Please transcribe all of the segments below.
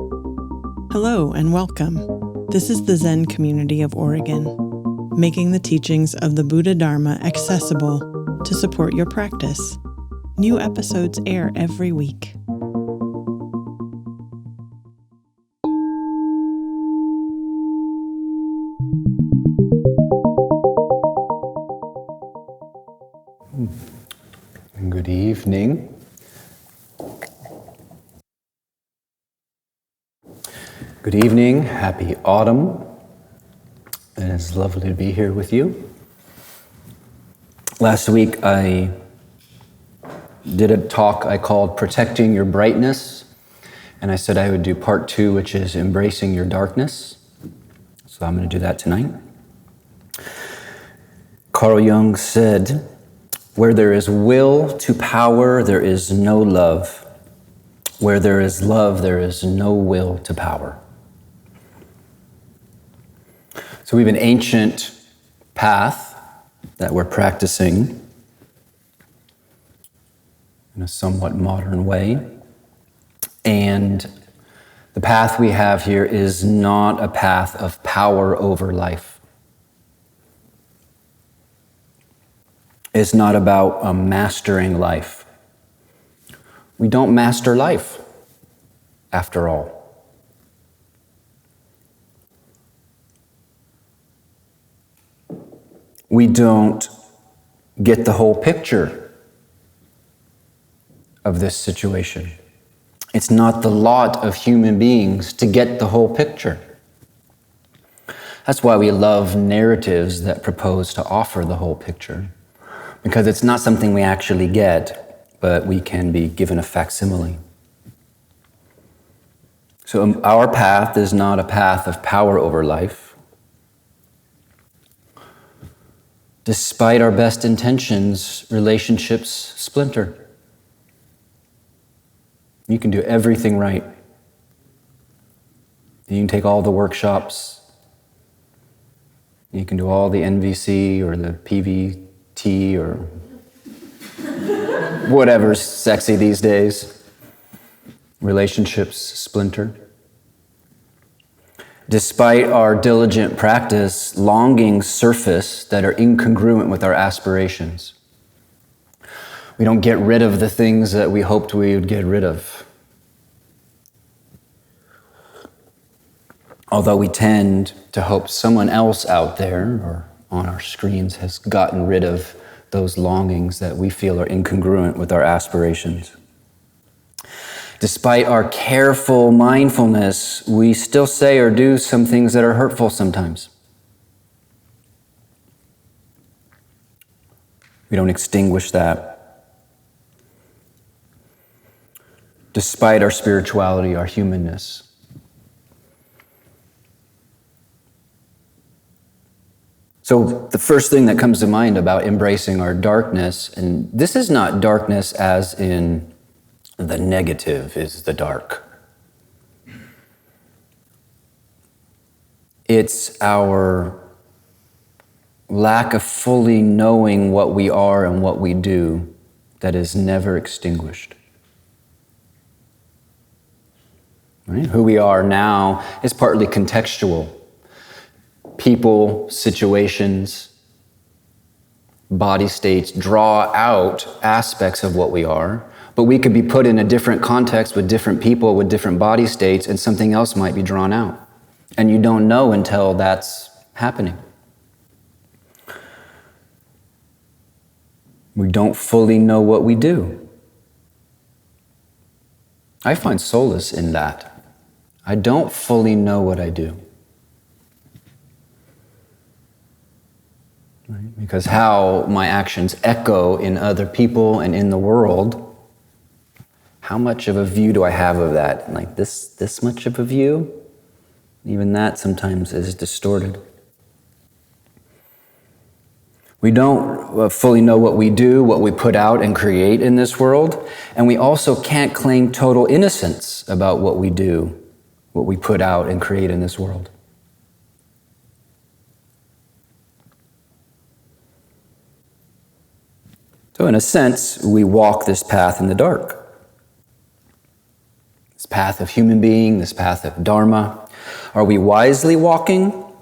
Hello and welcome. This is the Zen community of Oregon, making the teachings of the Buddha Dharma accessible to support your practice. New episodes air every week. Good evening. Good evening, happy autumn. It is lovely to be here with you. Last week I did a talk I called Protecting Your Brightness, and I said I would do part 2, which is Embracing Your Darkness. So I'm going to do that tonight. Carl Jung said, "Where there is will to power, there is no love. Where there is love, there is no will to power." So we have an ancient path that we're practicing in a somewhat modern way. And the path we have here is not a path of power over life. It's not about mastering life. We don't master life, after all. We don't get the whole picture of this situation. It's not the lot of human beings to get the whole picture. That's why we love narratives that propose to offer the whole picture, because it's not something we actually get, but we can be given a facsimile. So our path is not a path of power over life. Despite our best intentions, relationships splinter. You can do everything right. You can take all the workshops. You can do all the NVC or the PVT or whatever's sexy these days. Relationships splinter. Despite our diligent practice, longings surface that are incongruent with our aspirations. We don't get rid of the things that we hoped we would get rid of. Although we tend to hope someone else out there or on our screens has gotten rid of those longings that we feel are incongruent with our aspirations. Despite our careful mindfulness, we still say or do some things that are hurtful sometimes. We don't extinguish that. Despite our spirituality, our humanness. So the first thing that comes to mind about embracing our darkness, and this is not darkness as in the negative is the dark. It's our lack of fully knowing what we are and what we do that is never extinguished. Right? Who we are now is partly contextual. People, situations, body states draw out aspects of what we are. But we could be put in a different context with different people, with different body states, and something else might be drawn out. And you don't know until that's happening. We don't fully know what we do. I find solace in that. I don't fully know what I do. Right? Because how my actions echo in other people and in the world, how much of a view do I have of that? Like this much of a view? Even that sometimes is distorted. We don't fully know what we do, what we put out and create in this world, and we also can't claim total innocence about what we do, what we put out and create in this world. So in a sense, we walk this path in the dark. This this path of human being, this path of Dharma? Are we wisely walking? Are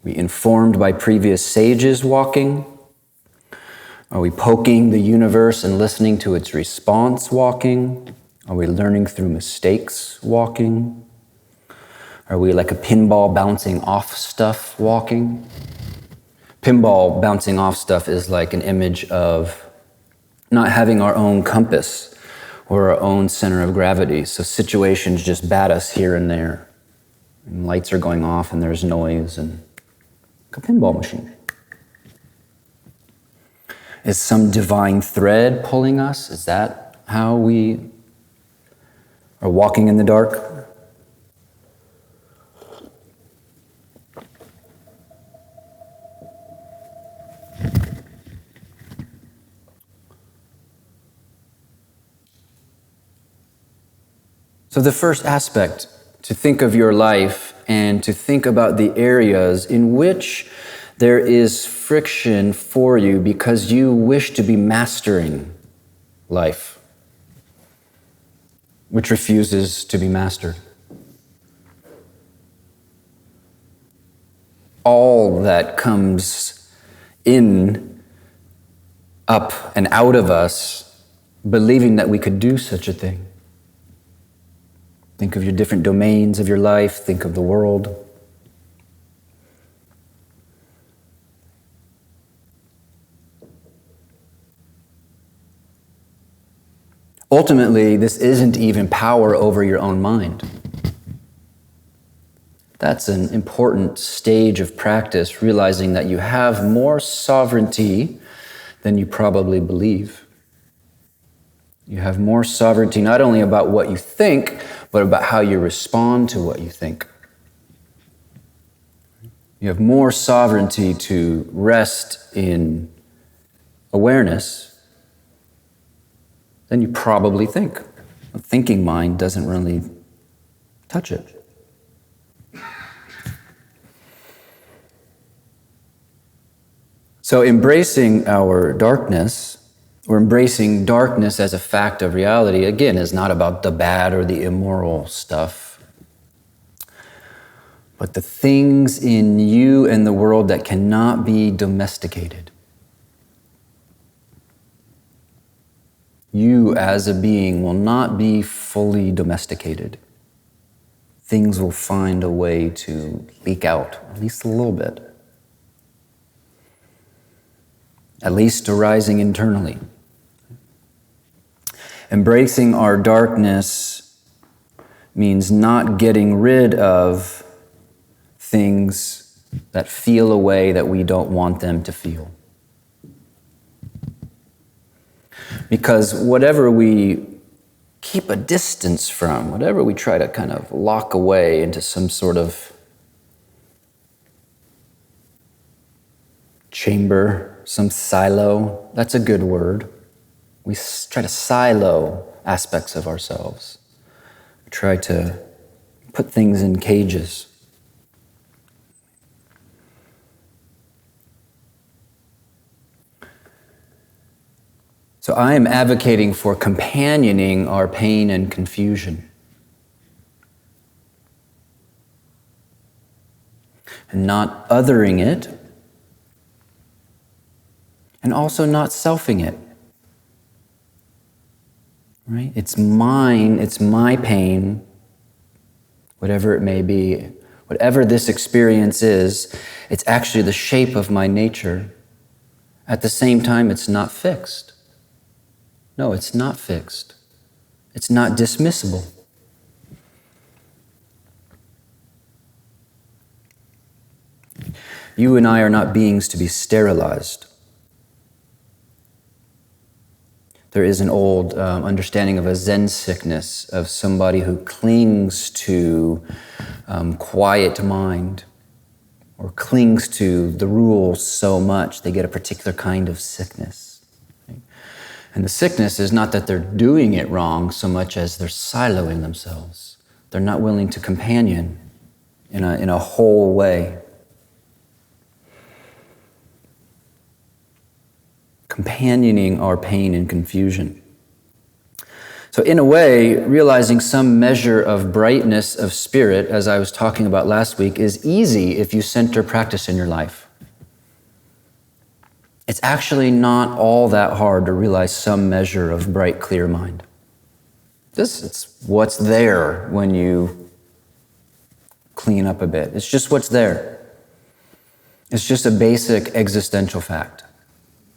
we informed by previous sages walking? Are we poking the universe and listening to its response walking? Are we learning through mistakes walking? Are we like a pinball bouncing off stuff walking? Pinball bouncing off stuff is like an image of not having our own compass or our own center of gravity. So situations just bat us here and there. And lights are going off and there's noise and like a pinball machine. Is some divine thread pulling us? Is that how we are walking in the dark? So the first aspect, to think of your life and to think about the areas in which there is friction for you because you wish to be mastering life, which refuses to be mastered. All that comes in, up, and out of us, believing that we could do such a thing. Think of your different domains of your life, think of the world. Ultimately, this isn't even power over your own mind. That's an important stage of practice, realizing that you have more sovereignty than you probably believe. You have more sovereignty not only about what you think, but about how you respond to what you think. You have more sovereignty to rest in awareness than you probably think. A thinking mind doesn't really touch it. So embracing our darkness, or embracing darkness as a fact of reality, again, is not about the bad or the immoral stuff, but the things in you and the world that cannot be domesticated. You as a being will not be fully domesticated. Things will find a way to leak out, at least a little bit. At least arising internally. Embracing our darkness means not getting rid of things that feel a way that we don't want them to feel. Because whatever we keep a distance from, whatever we try to kind of lock away into some sort of chamber, some silo, that's a good word. We try to silo aspects of ourselves. We try to put things in cages. So I am advocating for companioning our pain and confusion. And not othering it, and also not selfing it. Right? It's mine, it's my pain, whatever it may be. Whatever this experience is, it's actually the shape of my nature. At the same time, it's not fixed. No, it's not fixed. It's not dismissible. You and I are not beings to be sterilized. There is an old understanding of a Zen sickness, of somebody who clings to quiet mind or clings to the rules so much they get a particular kind of sickness. And the sickness is not that they're doing it wrong so much as they're siloing themselves. They're not willing to companion in a whole way. Companioning our pain and confusion. So in a way, realizing some measure of brightness of spirit, as I was talking about last week, is easy if you center practice in your life. It's actually not all that hard to realize some measure of bright, clear mind. It's what's there when you clean up a bit. It's just what's there. It's just a basic existential fact.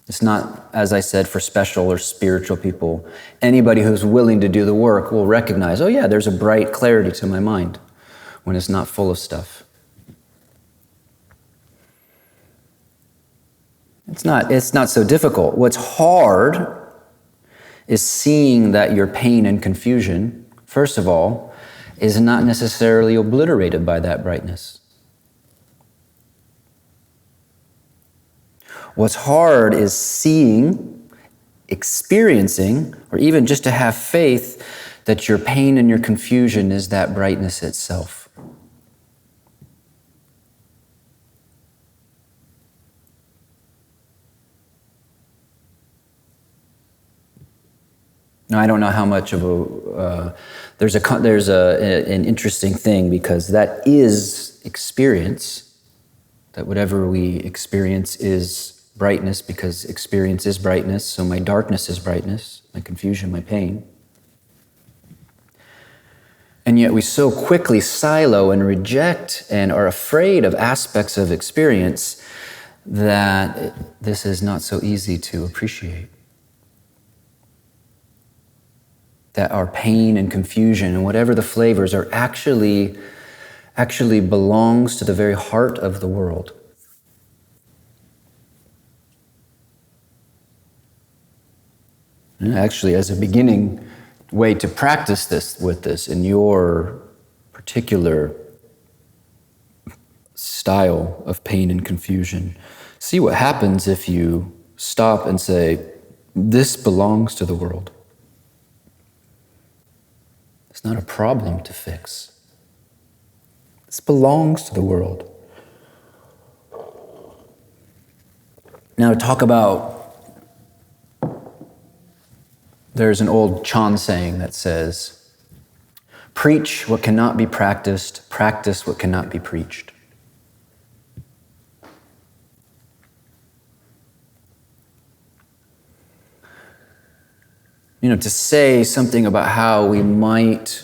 It's not, as I said, for special or spiritual people. Anybody who's willing to do the work will recognize, oh yeah, there's a bright clarity to my mind when it's not full of stuff. It's not so difficult. What's hard is seeing that your pain and confusion, first of all, is not necessarily obliterated by that brightness. What's hard is seeing, experiencing, or even just to have faith that your pain and your confusion is that brightness itself. Now, I don't know how much of there's an interesting thing, because that is experience, that whatever we experience is brightness, because experience is brightness, so my darkness is brightness, my confusion, my pain. And yet we so quickly silo and reject and are afraid of aspects of experience that this is not so easy to appreciate. That our pain and confusion and whatever the flavors are actually belongs to the very heart of the world. And actually, as a beginning way to practice this in your particular style of pain and confusion, see what happens if you stop and say, this belongs to the world. It's not a problem to fix. This belongs to the world. Now, talk about, there's an old Chan saying that says, preach what cannot be practiced, practice what cannot be preached. To say something about how we might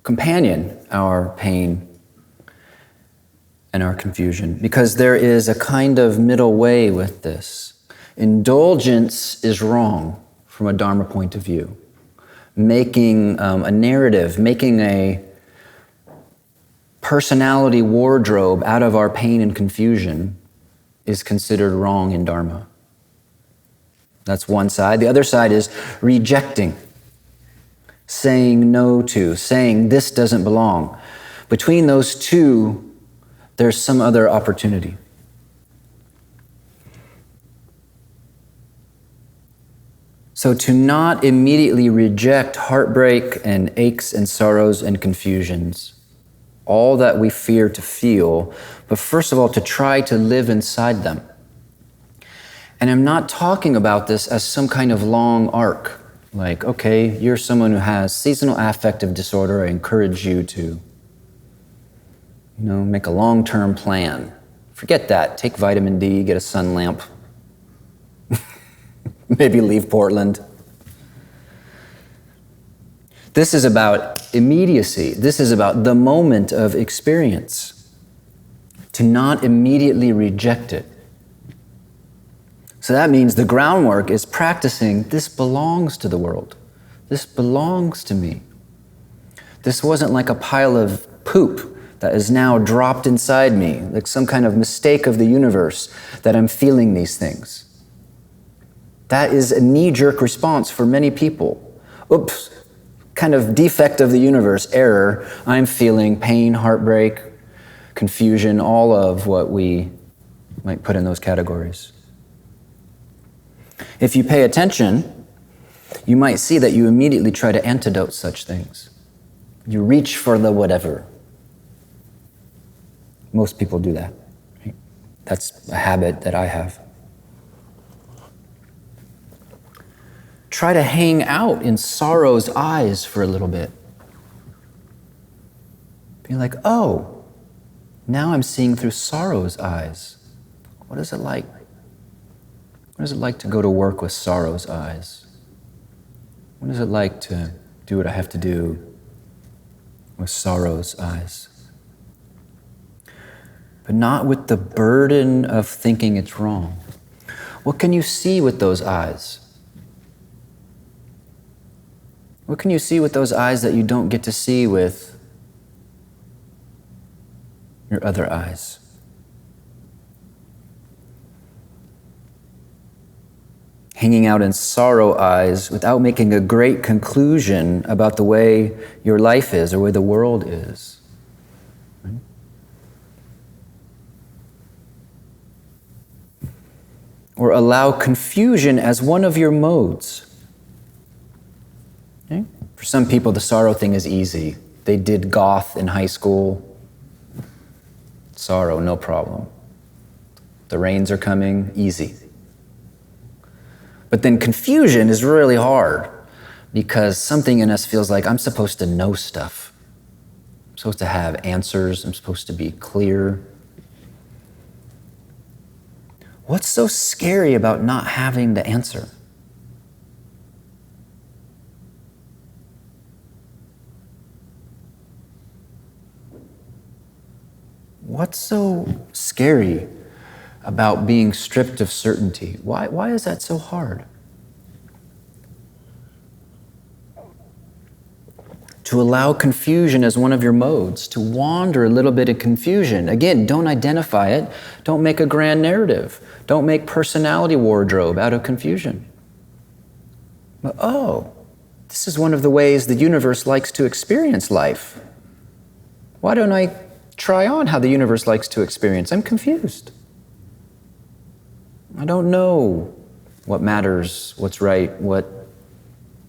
companion our pain and our confusion, because there is a kind of middle way with this. Indulgence is wrong from a Dharma point of view. Making a narrative, making a personality wardrobe out of our pain and confusion is considered wrong in Dharma. That's one side. The other side is rejecting, saying no to, saying this doesn't belong. Between those two, there's some other opportunity. So to not immediately reject heartbreak and aches and sorrows and confusions, all that we fear to feel, but first of all, to try to live inside them. And I'm not talking about this as some kind of long arc. Like, okay, you're someone who has seasonal affective disorder. I encourage you to, make a long-term plan. Forget that. Take vitamin D, get a sun lamp. Maybe leave Portland. This is about immediacy. This is about the moment of experience. To not immediately reject it. So that means the groundwork is practicing, this belongs to the world. This belongs to me. This wasn't like a pile of poop that is now dropped inside me, like some kind of mistake of the universe that I'm feeling these things. That is a knee-jerk response for many people. Oops, kind of defect of the universe, error. I'm feeling pain, heartbreak, confusion, all of what we might put in those categories. If you pay attention, you might see that you immediately try to antidote such things. You reach for the whatever. Most people do that. Right? That's a habit that I have. try to hang out in sorrow's eyes for a little bit. Be like, oh, now I'm seeing through sorrow's eyes. What is it like? What is it like to go to work with sorrow's eyes? What is it like to do what I have to do with sorrow's eyes? But not with the burden of thinking it's wrong. What can you see with those eyes? What can you see with those eyes that you don't get to see with your other eyes? Hanging out in sorrow eyes without making a great conclusion about the way your life is or where the world is. Right? Or allow confusion as one of your modes. Okay? For some people, the sorrow thing is easy. They did goth in high school. Sorrow, no problem. The rains are coming, easy. But then confusion is really hard because something in us feels like I'm supposed to know stuff. I'm supposed to have answers. I'm supposed to be clear. What's so scary about not having the answer? What's so scary about being stripped of certainty? Why is that so hard? To allow confusion as one of your modes, to wander a little bit in confusion. Again, don't identify it. Don't make a grand narrative. Don't make personality wardrobe out of confusion. But, oh, this is one of the ways the universe likes to experience life. Why don't I try on how the universe likes to experience? I'm confused. I don't know what matters, what's right, what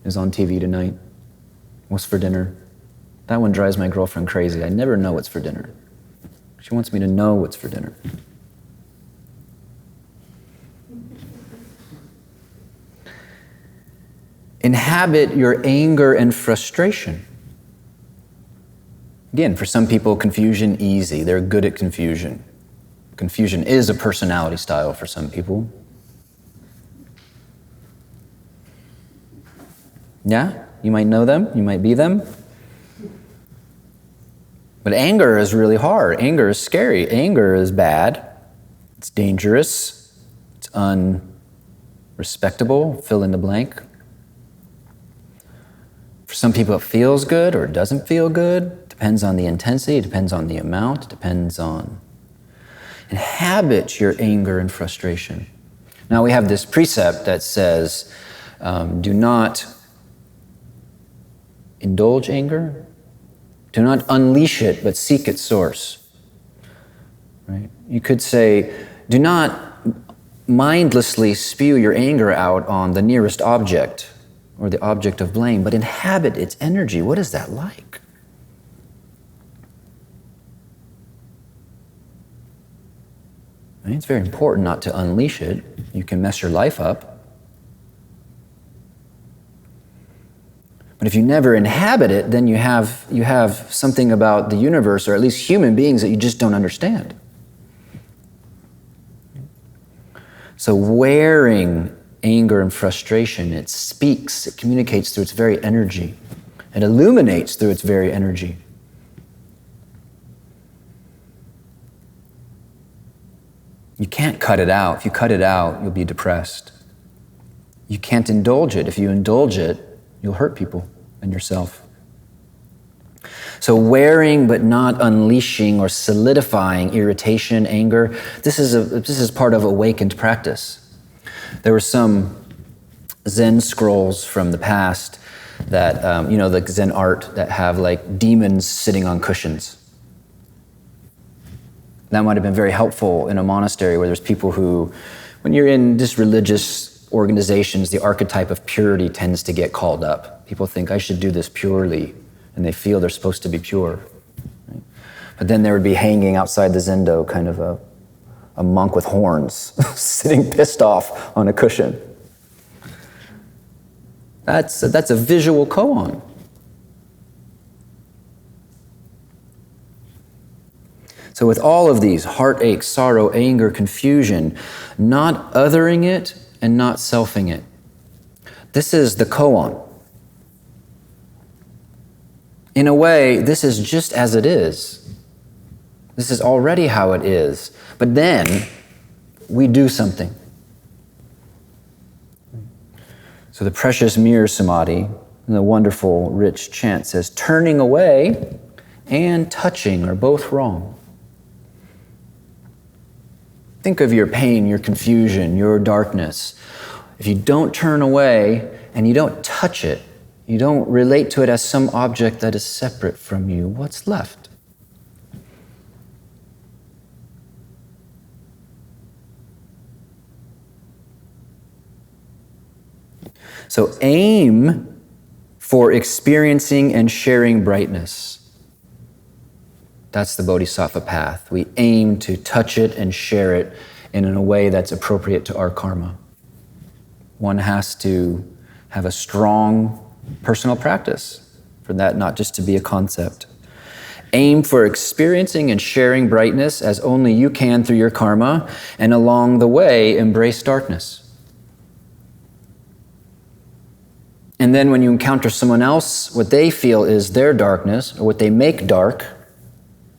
is on TV tonight, what's for dinner. That one drives my girlfriend crazy. I never know what's for dinner. She wants me to know what's for dinner. Inhabit your anger and frustration. Again, for some people, confusion easy. They're good at confusion. Confusion is a personality style for some people. Yeah, you might know them, you might be them. But anger is really hard. Anger is scary. Anger is bad. It's dangerous. It's unrespectable. Fill in the blank. For some people, it feels good or it doesn't feel good. Depends on the intensity, depends on the amount, depends on. Inhabit your anger and frustration. Now we have this precept that says, do not indulge anger. Do not unleash it, but seek its source. Right? You could say, do not mindlessly spew your anger out on the nearest object or the object of blame, but inhabit its energy. What is that like? It's very important not to unleash it. You can mess your life up. But if you never inhabit it, then you have something about the universe, or at least human beings, that you just don't understand. So wearing anger and frustration, it speaks, it communicates through its very energy. It illuminates through its very energy. You can't cut it out. If you cut it out, you'll be depressed. You can't indulge it. If you indulge it, you'll hurt people and yourself. So wearing but not unleashing or solidifying irritation, anger, this is part of awakened practice. There were some Zen scrolls from the past that, like Zen art that have like demons sitting on cushions. That might have been very helpful in a monastery where there's people who, when you're in just religious organizations, the archetype of purity tends to get called up. People think, I should do this purely, and they feel they're supposed to be pure. Right? But then there would be hanging outside the zendo kind of a monk with horns, sitting pissed off on a cushion. That's a visual koan. So with all of these, heartache, sorrow, anger, confusion, not othering it and not selfing it. This is the koan. In a way, this is just as it is. This is already how it is. But then we do something. So the precious mirror samadhi, the wonderful, rich chant says, turning away and touching are both wrong. Think of your pain, your confusion, your darkness. If you don't turn away and you don't touch it, you don't relate to it as some object that is separate from you, what's left? So aim for experiencing and sharing brightness. That's the Bodhisattva path. We aim to touch it and share it in a way that's appropriate to our karma. One has to have a strong personal practice for that not just to be a concept. Aim for experiencing and sharing brightness as only you can through your karma, and along the way, embrace darkness. And then when you encounter someone else, what they feel is their darkness, or what they make dark,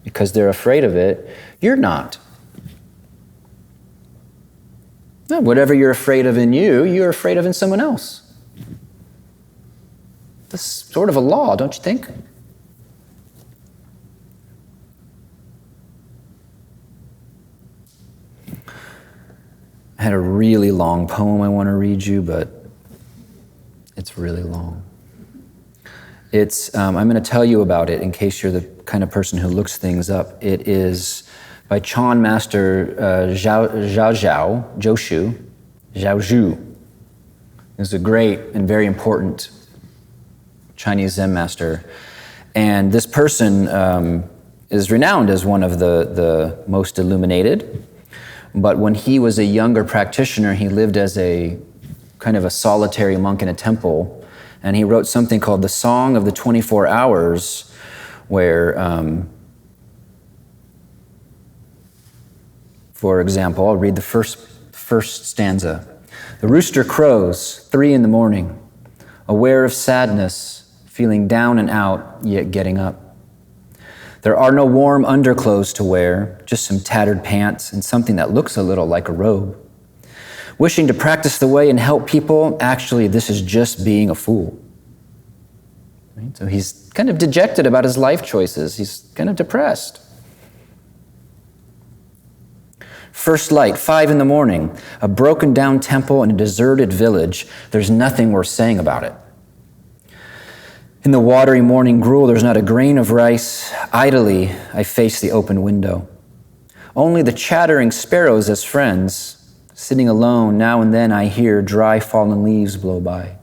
because they're afraid of it, you're not. No, whatever you're afraid of in you, you're afraid of in someone else. That's sort of a law, don't you think? I had a really long poem I want to read you, but it's really long. I'm going to tell you about it in case you're the kind of person who looks things up. It is by Chan Master Zhaozhou. He's a great and very important Chinese Zen master. And this person is renowned as one of the most illuminated. But when he was a younger practitioner, he lived as a kind of a solitary monk in a temple. And he wrote something called the Song of the 24 Hours, where, for example, I'll read the first stanza. The rooster crows 3 a.m, aware of sadness, feeling down and out, yet getting up. There are no warm underclothes to wear, just some tattered pants and something that looks a little like a robe. Wishing to practice the way and help people, actually, this is just being a fool. Right? So he's kind of dejected about his life choices. He's kind of depressed. First light, 5 a.m, a broken down temple in a deserted village. There's nothing worth saying about it. In the watery morning gruel, there's not a grain of rice. Idly, I face the open window. Only the chattering sparrows as friends. Sitting alone, now and then I hear dry fallen leaves blow by.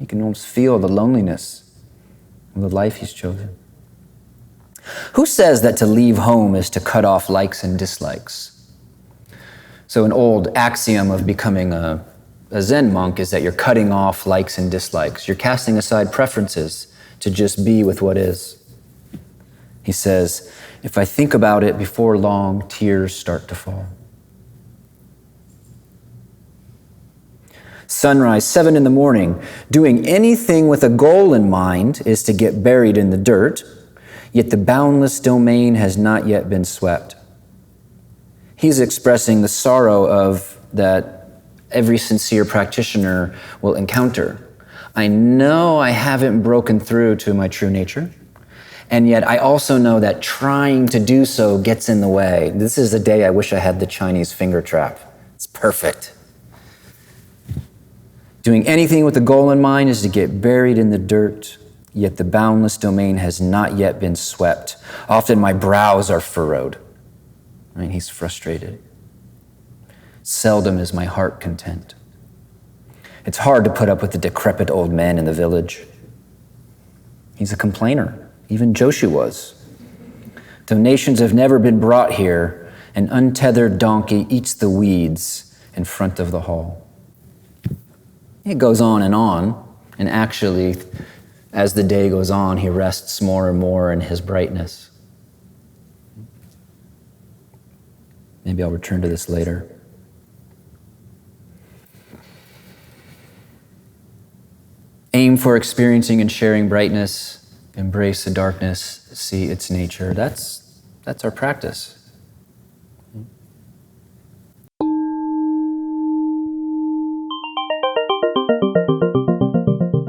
You can almost feel the loneliness of the life he's chosen. Who says that to leave home is to cut off likes and dislikes? So an old axiom of becoming a Zen monk is that you're cutting off likes and dislikes. You're casting aside preferences to just be with what is. He says, if I think about it before long, tears start to fall. Sunrise, 7 a.m, doing anything with a goal in mind is to get buried in the dirt, yet the boundless domain has not yet been swept. He's expressing the sorrow of that every sincere practitioner will encounter. I know I haven't broken through to my true nature, and yet I also know that trying to do so gets in the way. This is the day I wish I had the Chinese finger trap. It's perfect. Doing anything with a goal in mind is to get buried in the dirt, yet the boundless domain has not yet been swept. Often my brows are furrowed. Right? He's frustrated. Seldom is my heart content. It's hard to put up with the decrepit old man in the village. He's a complainer. Even Joshu was. Donations have never been brought here. An untethered donkey eats the weeds in front of the hall. It goes on, and actually, as the day goes on, he rests more and more in his brightness. Maybe I'll return to this later. Aim for experiencing and sharing brightness. Embrace the darkness. See its nature. That's our practice.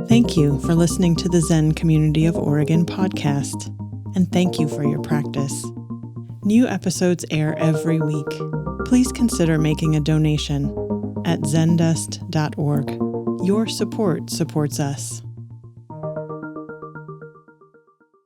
Thank you for listening to the Zen Community of Oregon podcast, and thank you for your practice. New episodes air every week. Please consider making a donation at zendust.org. Your support supports us.